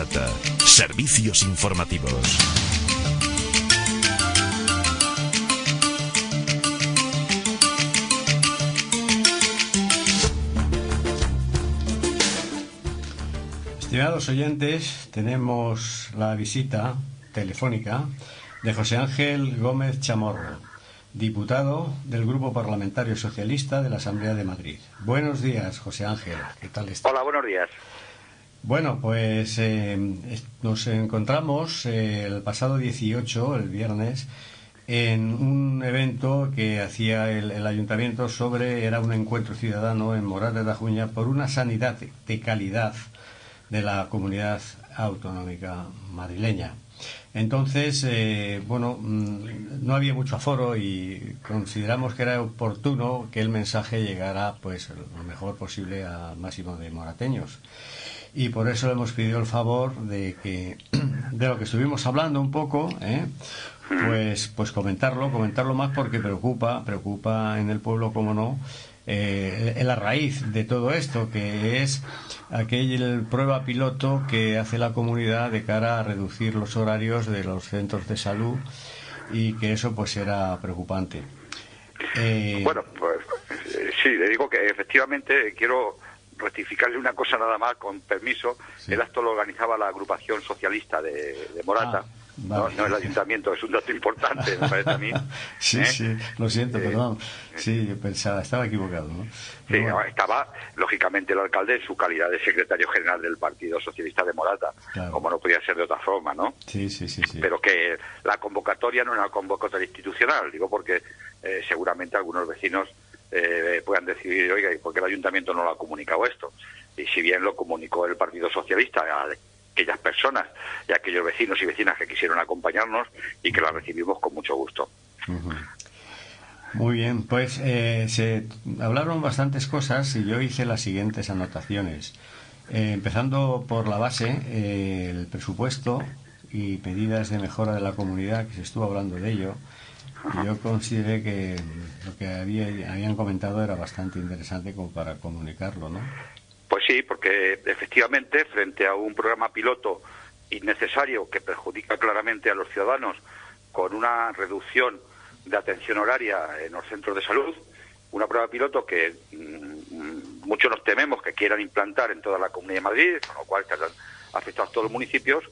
Morata. Servicios informativos. Estimados oyentes, tenemos la visita telefónica de José Ángel Gómez Chamorro, diputado del Grupo Parlamentario Socialista de la Asamblea de Madrid. Buenos días, José Ángel. ¿Qué tal está? Hola, buenos días. Bueno, pues nos encontramos el pasado 18, el viernes, en un evento que hacía el Ayuntamiento era un encuentro ciudadano en Morata de Ajuña por una sanidad de calidad de la comunidad autonómica madrileña. Entonces, no había mucho aforo y consideramos que era oportuno que el mensaje llegara pues lo mejor posible al máximo de morateños. Y por eso le hemos pedido el favor de lo que estuvimos hablando un poco, pues comentarlo más porque preocupa en el pueblo, como no, la raíz de todo esto, que es aquel prueba piloto que hace la comunidad de cara a reducir los horarios de los centros de salud, y que eso pues era preocupante. Bueno, pues sí, le digo que efectivamente quiero rectificarle una cosa nada más, con permiso. Sí. El acto lo organizaba la agrupación socialista de Morata. Vale. No el ayuntamiento, es un dato importante, me parece a mí. Sí, lo siento, perdón. Sí, yo pensaba, estaba equivocado, ¿no? Sí, bueno. Estaba, lógicamente, el alcalde en su calidad de secretario general del Partido Socialista de Morata, claro, como no podía ser de otra forma, ¿no? Sí. Pero que la convocatoria no era una convocatoria institucional, digo, porque seguramente algunos vecinos puedan decidir, oiga, ¿y por qué el ayuntamiento no lo ha comunicado esto? Y si bien lo comunicó el Partido Socialista a aquellas personas y a aquellos vecinos y vecinas que quisieron acompañarnos, y que la recibimos con mucho gusto. Uh-huh. Muy bien, pues se hablaron bastantes cosas y yo hice las siguientes anotaciones. Empezando por la base, el presupuesto y medidas de mejora de la comunidad, que se estuvo hablando de ello. Y yo consideré que lo que habían comentado era bastante interesante como para comunicarlo, ¿no? Pues sí, porque efectivamente, frente a un programa piloto innecesario que perjudica claramente a los ciudadanos, con una reducción de atención horaria en los centros de salud, una prueba piloto que muchos nos tememos que quieran implantar en toda la Comunidad de Madrid, con lo cual estarán afectados todos los municipios,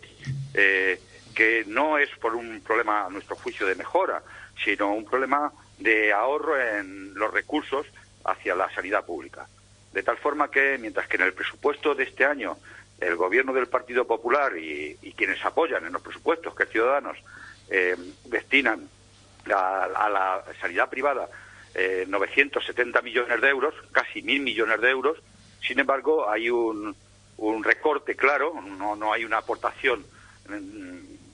que no es por un problema, a nuestro juicio, de mejora, sino un problema de ahorro en los recursos hacia la sanidad pública. De tal forma que, mientras que en el presupuesto de este año el gobierno del Partido Popular y quienes apoyan en los presupuestos, que Ciudadanos, destinan a la sanidad privada 970 millones de euros, casi 1.000 millones de euros, sin embargo hay un recorte claro, no hay una aportación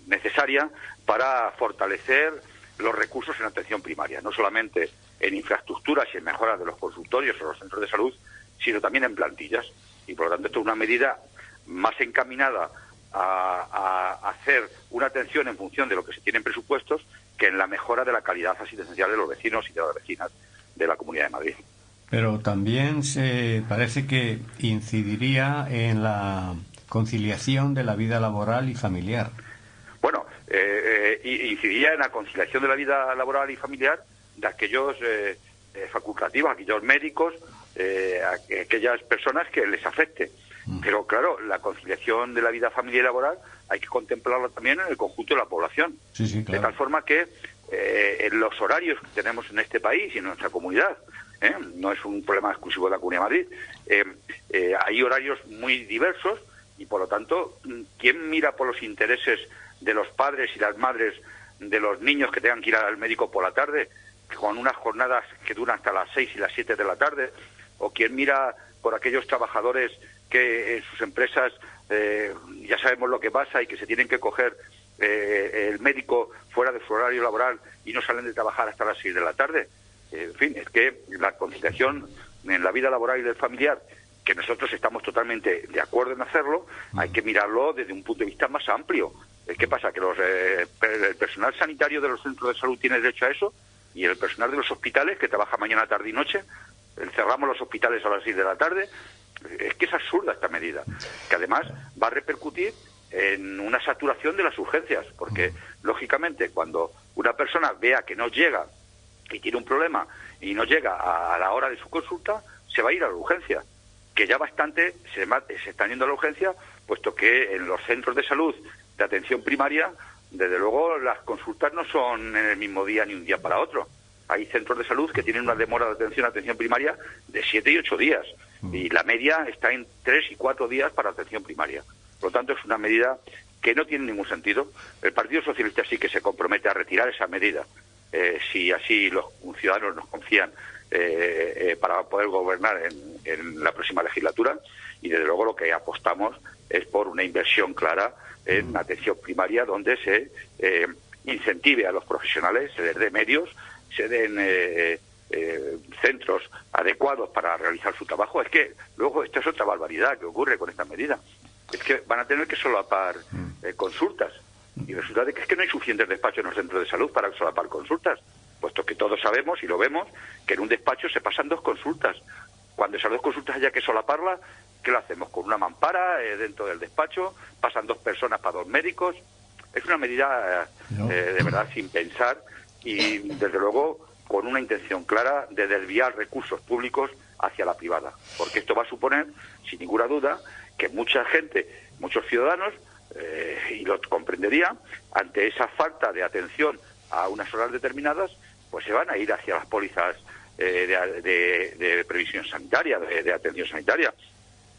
necesaria para fortalecer los recursos en atención primaria, no solamente en infraestructuras y en mejoras de los consultorios o los centros de salud, sino también en plantillas. Y por lo tanto esto es una medida más encaminada a hacer una atención en función de lo que se tiene en presupuestos, que en la mejora de la calidad asistencial de los vecinos y de las vecinas de la Comunidad de Madrid. Pero también se parece que incidiría en la conciliación de la vida laboral y familiar. Bueno, incidiría en la conciliación de la vida laboral y familiar de aquellos facultativos, aquellos médicos, aquellas personas que les afecte. Pero claro, la conciliación de la vida familiar y laboral hay que contemplarla también en el conjunto de la población. Sí, claro. De tal forma que en los horarios que tenemos en este país y en nuestra comunidad, no es un problema exclusivo de la Comunidad de Madrid, hay horarios muy diversos y por lo tanto, ¿quién mira por los intereses de los padres y las madres de los niños que tengan que ir al médico por la tarde, con unas jornadas que duran hasta las 6 y las 7 de la tarde? ¿O quién mira por aquellos trabajadores que en sus empresas ya sabemos lo que pasa y que se tienen que coger el médico fuera de su horario laboral y no salen de trabajar hasta las 6 de la tarde? En fin, es que la conciliación en la vida laboral y del familiar, que nosotros estamos totalmente de acuerdo en hacerlo, hay que mirarlo desde un punto de vista más amplio. ¿Qué pasa? ¿Que el personal sanitario de los centros de salud tiene derecho a eso? ¿Y el personal de los hospitales, que trabaja mañana, tarde y noche? Cerramos los hospitales a las 6 de la tarde. Es que es absurda esta medida, que además va a repercutir en una saturación de las urgencias, porque lógicamente cuando una persona vea que no llega y tiene un problema y no llega a la hora de su consulta, se va a ir a la urgencia, que ya bastante se están yendo a la urgencia, puesto que en los centros de salud de atención primaria, desde luego las consultas no son en el mismo día ni un día para otro. Hay centros de salud que tienen una demora de atención primaria de 7 y 8 días, y la media está en 3 y 4 días para atención primaria. Por lo tanto, es una medida que no tiene ningún sentido. El Partido Socialista sí que se compromete a retirar esa medida, si así los ciudadanos nos confían, para poder gobernar en la próxima legislatura, y desde luego lo que apostamos es por una inversión clara en atención primaria, donde se incentive a los profesionales, se les dé medios, se den centros adecuados para realizar su trabajo. Es que luego esta es otra barbaridad que ocurre con esta medida. Es que van a tener que solapar consultas, y resulta de que es que no hay suficientes despachos en los centros de salud para solapar consultas, puesto que todos sabemos y lo vemos que en un despacho se pasan 2 consultas. Cuando esas 2 consultas haya que solaparlas, ¿qué lo hacemos? Con una mampara dentro del despacho, pasan 2 personas para 2 médicos. Es una medida de verdad sin pensar, y desde luego con una intención clara de desviar recursos públicos hacia la privada, porque esto va a suponer, sin ninguna duda, que mucha gente, muchos ciudadanos, y lo comprendería, ante esa falta de atención a unas horas determinadas, pues se van a ir hacia las pólizas de previsión sanitaria, de atención sanitaria.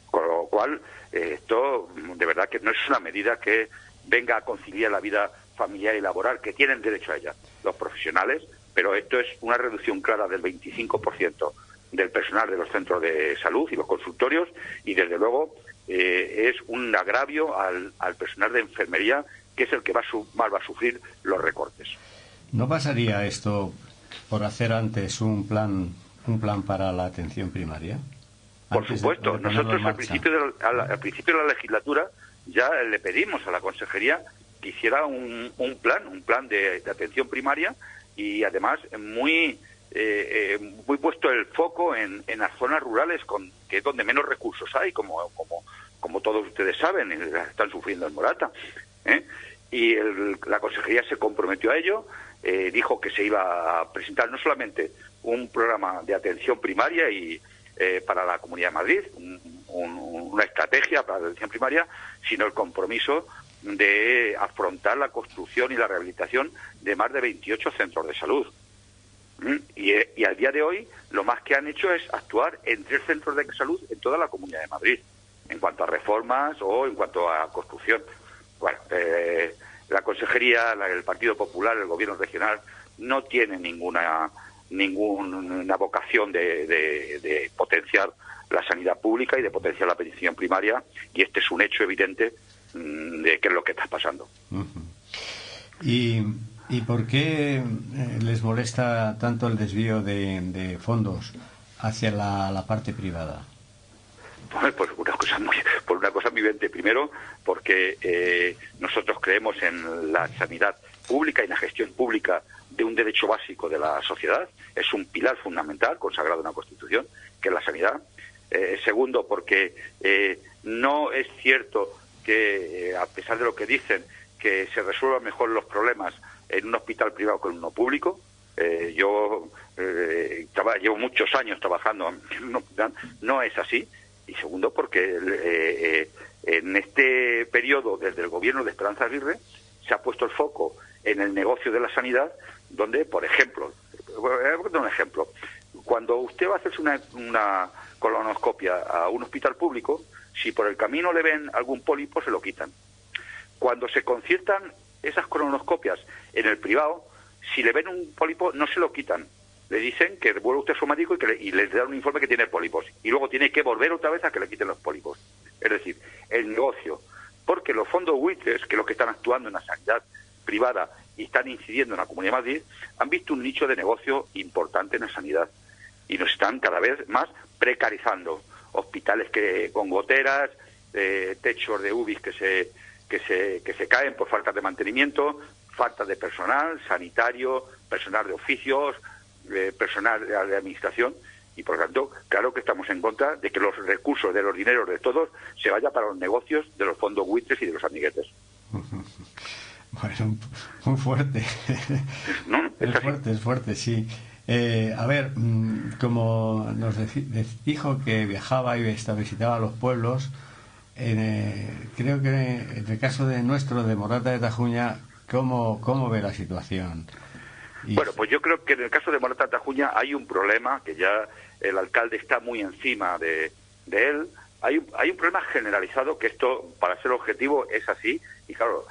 Con lo cual, esto de verdad que no es una medida que venga a conciliar la vida familiar y laboral, que tienen derecho a ella los profesionales, pero esto es una reducción clara del 25% del personal de los centros de salud y los consultorios, y desde luego es un agravio al personal de enfermería, que es el que más va a sufrir los recortes. ¿No pasaría esto por hacer antes un plan para la atención primaria? Por supuesto, nosotros al principio de la legislatura ya le pedimos a la consejería que hiciera un plan de atención primaria, y además muy puesto el foco en las zonas rurales, que es donde menos recursos hay, como todos ustedes saben, están sufriendo en Morata, y la consejería se comprometió a ello. Dijo que se iba a presentar no solamente un programa de atención primaria y para la Comunidad de Madrid, una estrategia para la atención primaria, sino el compromiso de afrontar la construcción y la rehabilitación de más de 28 centros de salud. Y al día de hoy lo más que han hecho es actuar en 3 centros de salud en toda la Comunidad de Madrid, en cuanto a reformas o en cuanto a construcción. Bueno, la consejería, el Partido Popular, el gobierno regional, no tiene ninguna vocación de potenciar la sanidad pública y de potenciar la atención primaria, y este es un hecho evidente de qué es lo que está pasando. ¿Y por qué les molesta tanto el desvío de fondos hacia la parte privada? Por una cosa muy evidente. Primero, porque nosotros creemos en la sanidad pública y la gestión pública de un derecho básico de la sociedad. Es un pilar fundamental consagrado en la Constitución, que es la sanidad. Segundo, porque no es cierto que, a pesar de lo que dicen, que se resuelvan mejor los problemas en un hospital privado que en uno público. Yo llevo muchos años trabajando en un hospital, no es así. Y segundo, porque en este periodo, desde el gobierno de Esperanza Aguirre, se ha puesto el foco en el negocio de la sanidad, donde, por ejemplo, voy a dar un ejemplo. Cuando usted va a hacerse una colonoscopia a un hospital público, si por el camino le ven algún pólipo, se lo quitan. Cuando se conciertan esas colonoscopias en el privado, si le ven un pólipo, no se lo quitan. Le dicen que vuelva usted a su médico y les dan un informe que tiene pólipos. Y luego tiene que volver otra vez a que le quiten los pólipos. Es decir, el negocio. Porque los fondos buitres, que es los que están actuando en la sanidad privada y están incidiendo en la Comunidad de Madrid, han visto un nicho de negocio importante en la sanidad. Y nos están cada vez más precarizando. Hospitales con goteras, techos de UBIs que se caen por falta de mantenimiento, falta de personal sanitario, personal de oficios, personal de administración, Y por lo tanto, claro que estamos en contra de que los recursos de los dineros de todos se vayan para los negocios de los fondos buitres y de los amiguetes. Bueno, muy fuerte. ¿No? Es fuerte, sí. A ver, como nos dijo que viajaba y visitaba los pueblos, creo que en el caso de Morata de Tajuña, ¿cómo ve la situación? Bueno, pues yo creo que en el caso de Morata de Tajuña hay un problema, que ya el alcalde está muy encima de él. Hay un problema generalizado, que esto, para ser objetivo, es así. Y claro,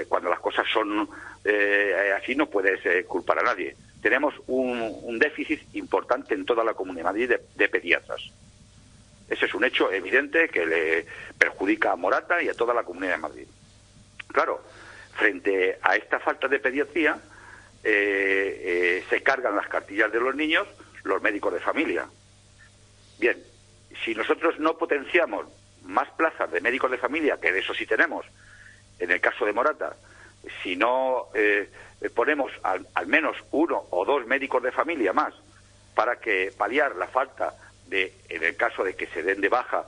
cuando las cosas son así, no puedes culpar a nadie. Tenemos un déficit importante en toda la Comunidad de Madrid de pediatras. Ese es un hecho evidente que le perjudica a Morata y a toda la Comunidad de Madrid. Claro, frente a esta falta de pediatría, se cargan las cartillas de los niños los médicos de familia. Bien, si nosotros no potenciamos más plazas de médicos de familia, que de eso sí tenemos, en el caso de Morata, si no ponemos al menos 1 o 2 médicos de familia más para que paliar la falta en el caso de que se den de baja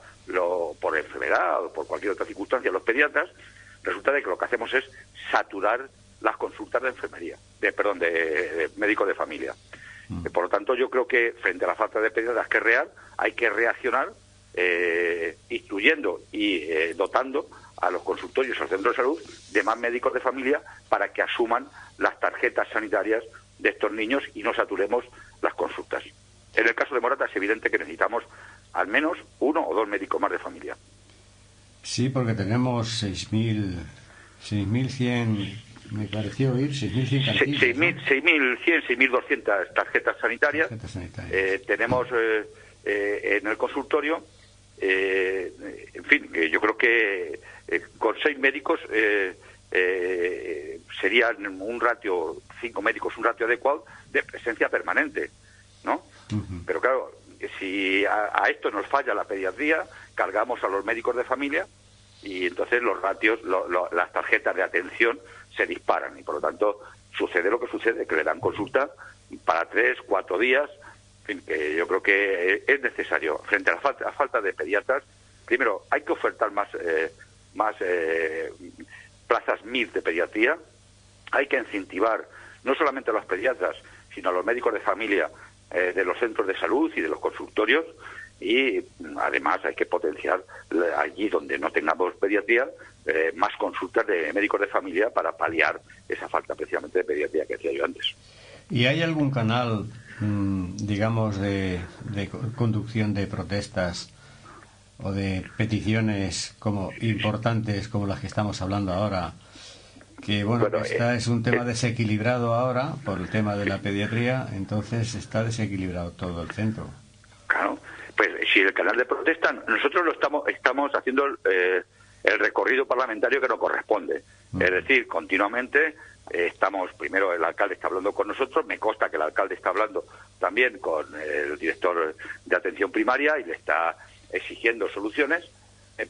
por enfermedad o por cualquier otra circunstancia los pediatras, resulta de que lo que hacemos es saturar las consultas de enfermería, de médicos de familia. Por lo tanto, yo creo que frente a la falta de pediatras hay que reaccionar instruyendo y dotando a los consultorios, a los centros de salud, de más médicos de familia para que asuman las tarjetas sanitarias de estos niños y no saturemos las consultas. En el caso de Morata es evidente que necesitamos al menos 1 o 2 médicos más de familia. Sí, porque tenemos 6.100, me pareció oír, 6.100 cartillas. 6.100, 6.200 tarjetas sanitarias. Tenemos en el consultorio, en fin, que yo creo que con 6 médicos serían un ratio, 5 médicos, un ratio adecuado de presencia permanente, ¿no? Pero claro, si a esto nos falla la pediatría, cargamos a los médicos de familia y entonces los ratios, las tarjetas de atención se disparan y por lo tanto sucede lo que sucede, que le dan consulta para 3, 4 días. En fin, que yo creo que es necesario, frente a la falta de pediatras, primero hay que ofertar más plazas MIR de pediatría, hay que incentivar no solamente a los pediatras, sino a los médicos de familia de los centros de salud y de los consultorios, y además hay que potenciar allí donde no tengamos pediatría más consultas de médicos de familia para paliar esa falta precisamente de pediatría que decía yo antes. ¿Y hay algún canal, digamos, de conducción de protestas o de peticiones como importantes como las que estamos hablando ahora? Que bueno, es un tema desequilibrado ahora por el tema de la pediatría, entonces está desequilibrado todo el centro. Claro, pues si el canal de protesta, nosotros estamos haciendo el recorrido parlamentario que nos corresponde. Es decir, continuamente primero el alcalde está hablando con nosotros, me consta que el alcalde está hablando también con el director de atención primaria y le está exigiendo soluciones,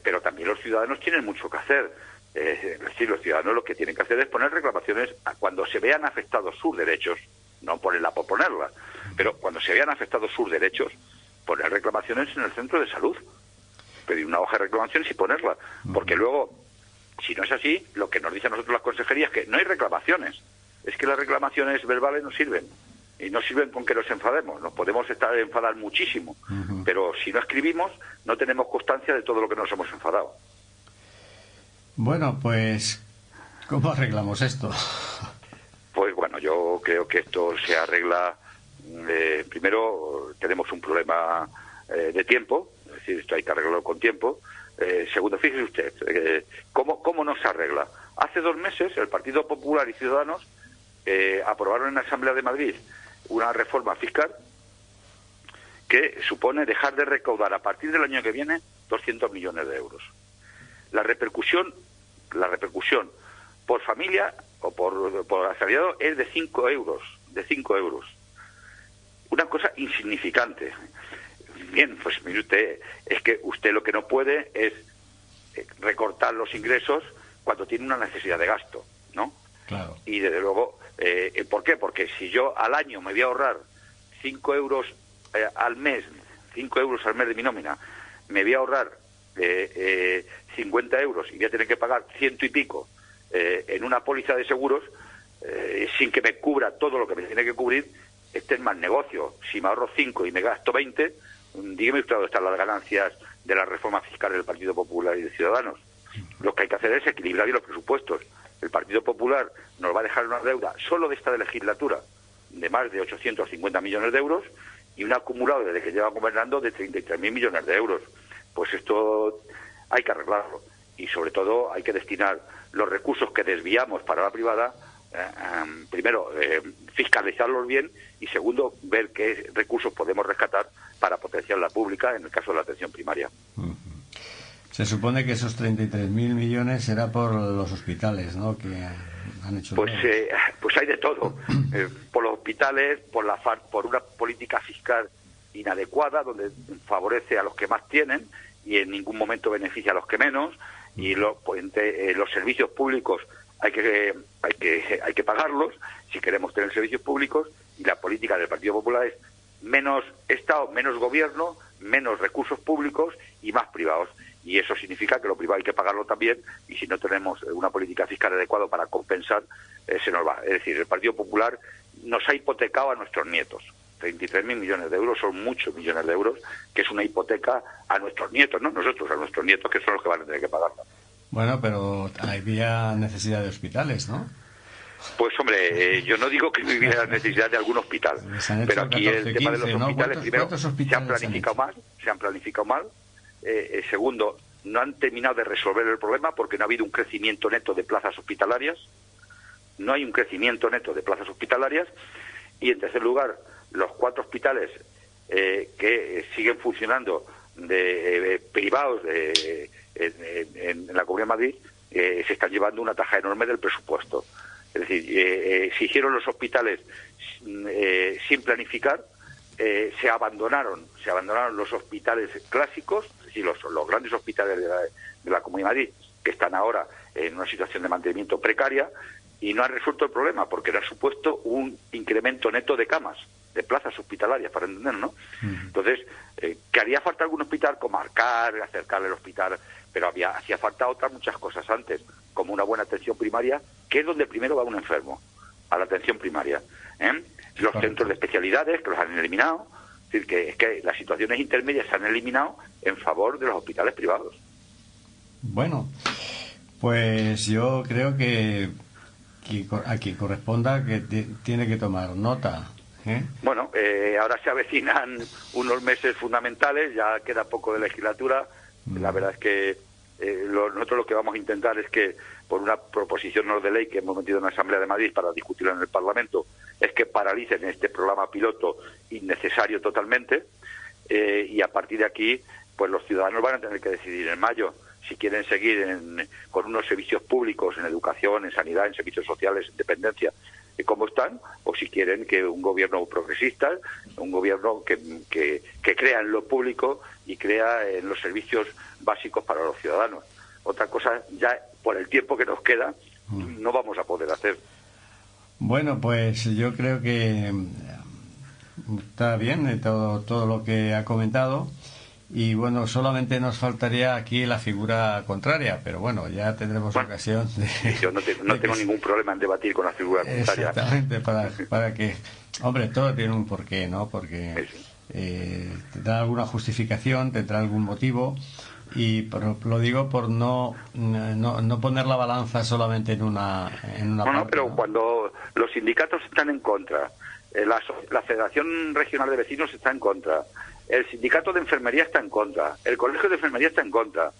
pero también los ciudadanos tienen mucho que hacer. Es decir, los ciudadanos lo que tienen que hacer es poner reclamaciones cuando se vean afectados sus derechos, no ponerla por ponerla, pero cuando se vean afectados sus derechos, poner reclamaciones en el centro de salud, pedir una hoja de reclamaciones y ponerla, porque luego, si no es así, lo que nos dicen a nosotros las consejerías es que no hay reclamaciones, es que las reclamaciones verbales no sirven, y no sirven con que nos enfademos, nos podemos enfadar muchísimo, pero si no escribimos, no tenemos constancia de todo lo que nos hemos enfadado. Bueno, pues, ¿cómo arreglamos esto? Pues bueno, yo creo que esto se arregla. Primero, tenemos un problema de tiempo, es decir, esto hay que arreglarlo con tiempo. Segundo, fíjese usted, ¿cómo no se arregla? Hace 2 meses, el Partido Popular y Ciudadanos aprobaron en la Asamblea de Madrid una reforma fiscal que supone dejar de recaudar a partir del año que viene 200 millones de euros. La repercusión por familia o por asalariado es de 5 euros, Una cosa insignificante. Bien, pues mire usted, es que usted lo que no puede es recortar los ingresos cuando tiene una necesidad de gasto, ¿no? Claro. Y desde luego, ¿por qué? Porque si yo al año me voy a ahorrar 5 euros al mes, 5 euros al mes de mi nómina, me voy a ahorrar 50 euros y voy a tener que pagar 100 y pico en una póliza de seguros, sin que me cubra todo lo que me tiene que cubrir, este es más negocio. Si me ahorro 5 y me gasto 20, dígame usted dónde están las ganancias de la reforma fiscal del Partido Popular y de Ciudadanos. Lo que hay que hacer es equilibrar bien los presupuestos. El Partido Popular nos va a dejar una deuda solo de esta legislatura de más de 850 millones de euros y un acumulado desde que lleva gobernando de 33.000 millones de euros. Pues esto hay que arreglarlo y sobre todo hay que destinar los recursos que desviamos para la privada, primero fiscalizarlos bien y segundo ver qué recursos podemos rescatar para potenciar la pública en el caso de la atención primaria. Se supone que esos 33.000 millones será por los hospitales, ¿no?, que han hecho. Pues hay de todo. Por los hospitales, por una política fiscal inadecuada, donde favorece a los que más tienen y en ningún momento beneficia a los que menos. Y los servicios públicos hay que pagarlos si queremos tener servicios públicos. Y la política del Partido Popular es menos Estado, menos gobierno, menos recursos públicos y más privados. Y eso significa que lo privado hay que pagarlo también, y si no tenemos una política fiscal adecuada para compensar, se nos va. Es decir, el Partido Popular nos ha hipotecado a nuestros nietos. 33.000 millones de euros son muchos millones de euros, que es una hipoteca a nuestros nietos, no nosotros, a nuestros nietos, que son los que van a tener que pagarla. Bueno, pero había necesidad de hospitales, ¿no? Pues hombre, yo no digo que no hubiera necesidad de algún hospital, pero aquí 14, el tema 15, de los hospitales, ¿no? Primero, se han planificado mal. Segundo, no han terminado de resolver el problema porque no ha habido un crecimiento neto de plazas hospitalarias. No hay un crecimiento neto de plazas hospitalarias. Y en tercer lugar, los 4 hospitales que siguen funcionando privados en la Comunidad de Madrid se están llevando una taja enorme del presupuesto. Es decir, se hicieron los hospitales sin planificar. Se abandonaron los hospitales clásicos, es decir, los grandes hospitales de la Comunidad de Madrid, que están ahora en una situación de mantenimiento precaria, y no han resuelto el problema porque no ha supuesto un incremento neto de camas, de plazas hospitalarias, para entendernos, ¿no? Entonces, que haría falta algún hospital, comarcar, acercarle el hospital, pero hacía falta otras muchas cosas antes, como una buena atención primaria, que es donde primero va un enfermo, a la atención primaria, Los centros de especialidades, que los han eliminado. Es decir, que es que las situaciones intermedias se han eliminado en favor de los hospitales privados. Bueno, pues yo creo que a quien corresponda que tiene que tomar nota. Bueno, ahora se avecinan unos meses fundamentales, ya queda poco de legislatura. La verdad es que nosotros lo que vamos a intentar es que, por una proposición no de ley que hemos metido en la Asamblea de Madrid para discutirla en el Parlamento, es que paralicen este programa piloto innecesario totalmente, y a partir de aquí, pues los ciudadanos van a tener que decidir en mayo si quieren seguir con unos servicios públicos en educación, en sanidad, en servicios sociales, en dependencia, como están, o si quieren que un gobierno progresista, un gobierno que crea en lo público y crea en los servicios básicos para los ciudadanos. Otra cosa, ya por el tiempo que nos queda, no vamos a poder hacer. Bueno, pues yo creo que está bien todo lo que ha comentado, y bueno, solamente nos faltaría aquí la figura contraria, pero bueno, ya tendremos ocasión de... Yo no tengo ningún problema en debatir con la figura contraria. Exactamente, para que... Hombre, todo tiene un porqué, ¿no? Porque tendrá alguna justificación, tendrá algún motivo, y lo digo por no poner la balanza solamente en una parte, pero ¿no? Cuando los sindicatos están en contra, la Federación Regional de Vecinos está en contra, el sindicato de enfermería está en contra, el colegio de enfermería está en contra,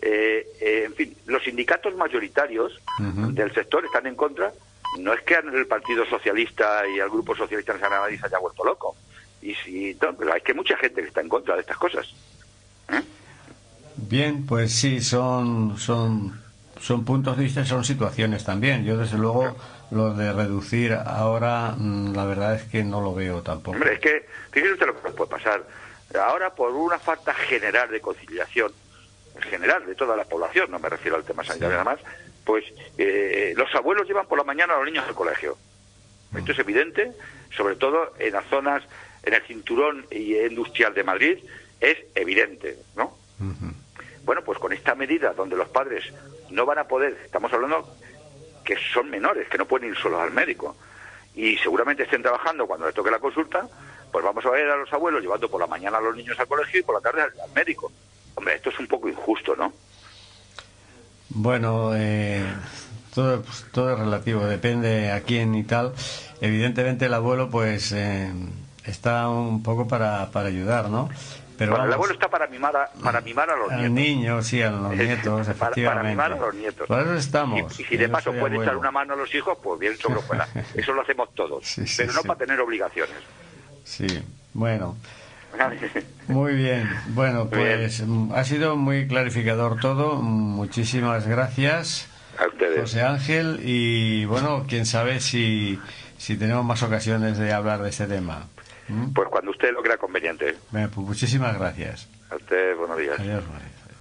en fin, los sindicatos mayoritarios del sector están en contra. No es que el Partido Socialista y el Grupo Socialista en San Madrid se haya vuelto loco, pero hay que mucha gente que está en contra de estas cosas. Bien, pues sí, son puntos de vista, son situaciones también. Yo desde luego lo de reducir ahora, la verdad es que no lo veo tampoco. Hombre, es que fíjese usted lo que puede pasar. Ahora, por una falta general de conciliación, general de toda la población, no me refiero al tema sanitario nada más, pues los abuelos llevan por la mañana a los niños al colegio. Esto es evidente, sobre todo en las zonas en el cinturón industrial de Madrid es evidente, ¿no? Ujú. Bueno, pues con esta medida donde los padres no van a poder, estamos hablando que son menores, que no pueden ir solos al médico, y seguramente estén trabajando cuando les toque la consulta, pues vamos a ver a los abuelos llevando por la mañana a los niños al colegio y por la tarde al médico. Hombre, esto es un poco injusto, ¿no? Bueno, todo es relativo, depende a quién y tal. Evidentemente el abuelo pues está un poco para ayudar, ¿no? Pero Bueno, el vamos, abuelo está para mimar a los al nietos. niño, sí, a los nietos, efectivamente. Para mimar a los nietos. Por eso estamos. Y si de Yo paso soy puede echar abuelo. una mano a los hijos, pues bien sobre fuera. Eso lo hacemos todos, Sí, sí, pero no sí. para tener obligaciones. Sí, bueno. Muy bien. Bueno, pues ha sido muy clarificador todo. Muchísimas gracias, A ustedes. José Ángel. Y bueno, quién sabe si tenemos más ocasiones de hablar de este tema. ¿Mm? Pues cuando usted lo crea conveniente. Bueno, pues muchísimas gracias. A usted, buenos días. Adiós, María.